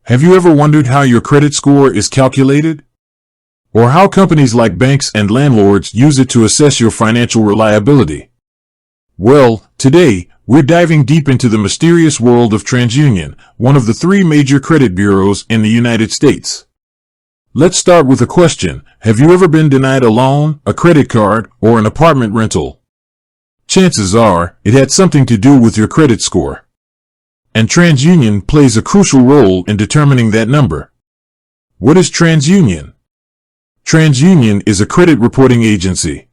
Have you ever wondered how your credit score is calculated? Or how companies like banks and landlords use it to assess your financial reliability? Well, today, we're diving deep into the mysterious world of TransUnion, one of the three major credit bureaus in the United States. Let's start with a question. Have you ever been denied a loan, a credit card, or an apartment rental? Chances are, it had something to do with your credit score. And TransUnion plays a crucial role in determining that number. What is TransUnion? TransUnion is a credit reporting agency.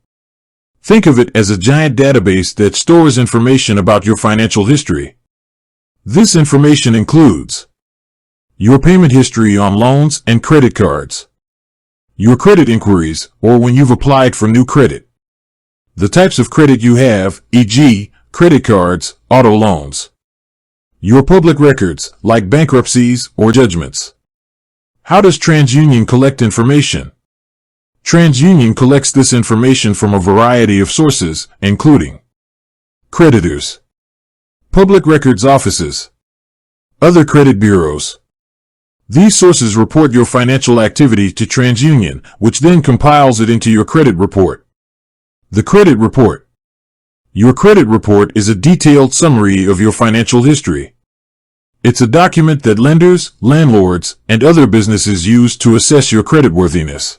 Think of it as a giant database that stores information about your financial history. This information includes your payment history on loans and credit cards, your credit inquiries, or when you've applied for new credit, the types of credit you have, e.g., credit cards, auto loans, your public records, like bankruptcies or judgments. How does TransUnion collect information? TransUnion collects this information from a variety of sources, including creditors, public records offices, other credit bureaus. These sources report your financial activity to TransUnion, which then compiles it into your credit report. The credit report. Your credit report is a detailed summary of your financial history. It's a document that lenders, landlords, and other businesses use to assess your creditworthiness.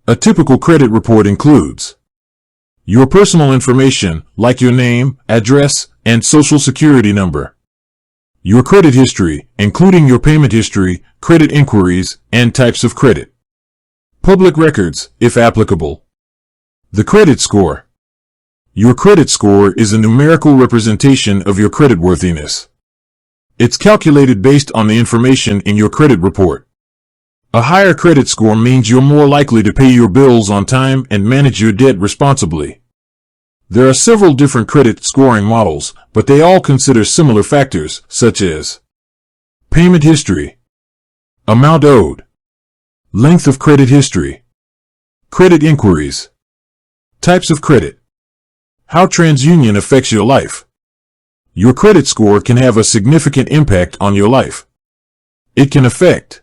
A typical credit report includes your personal information, like your name, address, and social security number. Your credit history, including your payment history, credit inquiries, and types of credit. Public records, if applicable. The credit score. Your credit score is a numerical representation of your creditworthiness. It's calculated based on the information in your credit report. A higher credit score means you're more likely to pay your bills on time and manage your debt responsibly. There are several different credit scoring models, but they all consider similar factors, such as payment history, amount owed, length of credit history, credit inquiries, types of credit. How TransUnion affects your life. Your credit score can have a significant impact on your life. It can affect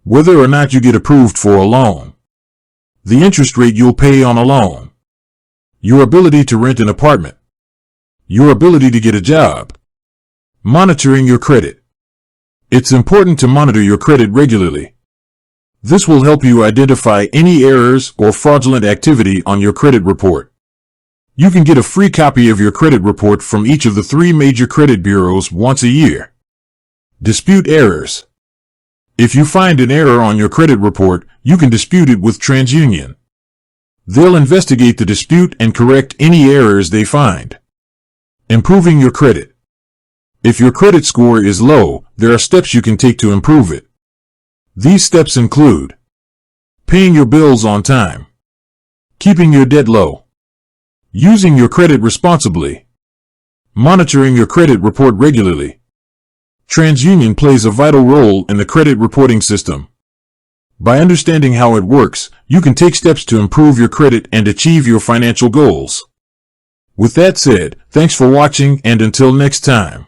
whether or not you get approved for a loan, the interest rate you'll pay on a loan, your ability to rent an apartment, your ability to get a job. Monitoring your credit. It's important to monitor your credit regularly. This will help you identify any errors or fraudulent activity on your credit report. You can get a free copy of your credit report from each of the three major credit bureaus once a year. Dispute errors. If you find an error on your credit report, you can dispute it with TransUnion. They'll investigate the dispute and correct any errors they find. Improving your credit. If your credit score is low, there are steps you can take to improve it. These steps include paying your bills on time, keeping your debt low, using your credit responsibly, monitoring your credit report regularly. TransUnion plays a vital role in the credit reporting system. By understanding how it works, you can take steps to improve your credit and achieve your financial goals. With that said, thanks for watching, and until next time.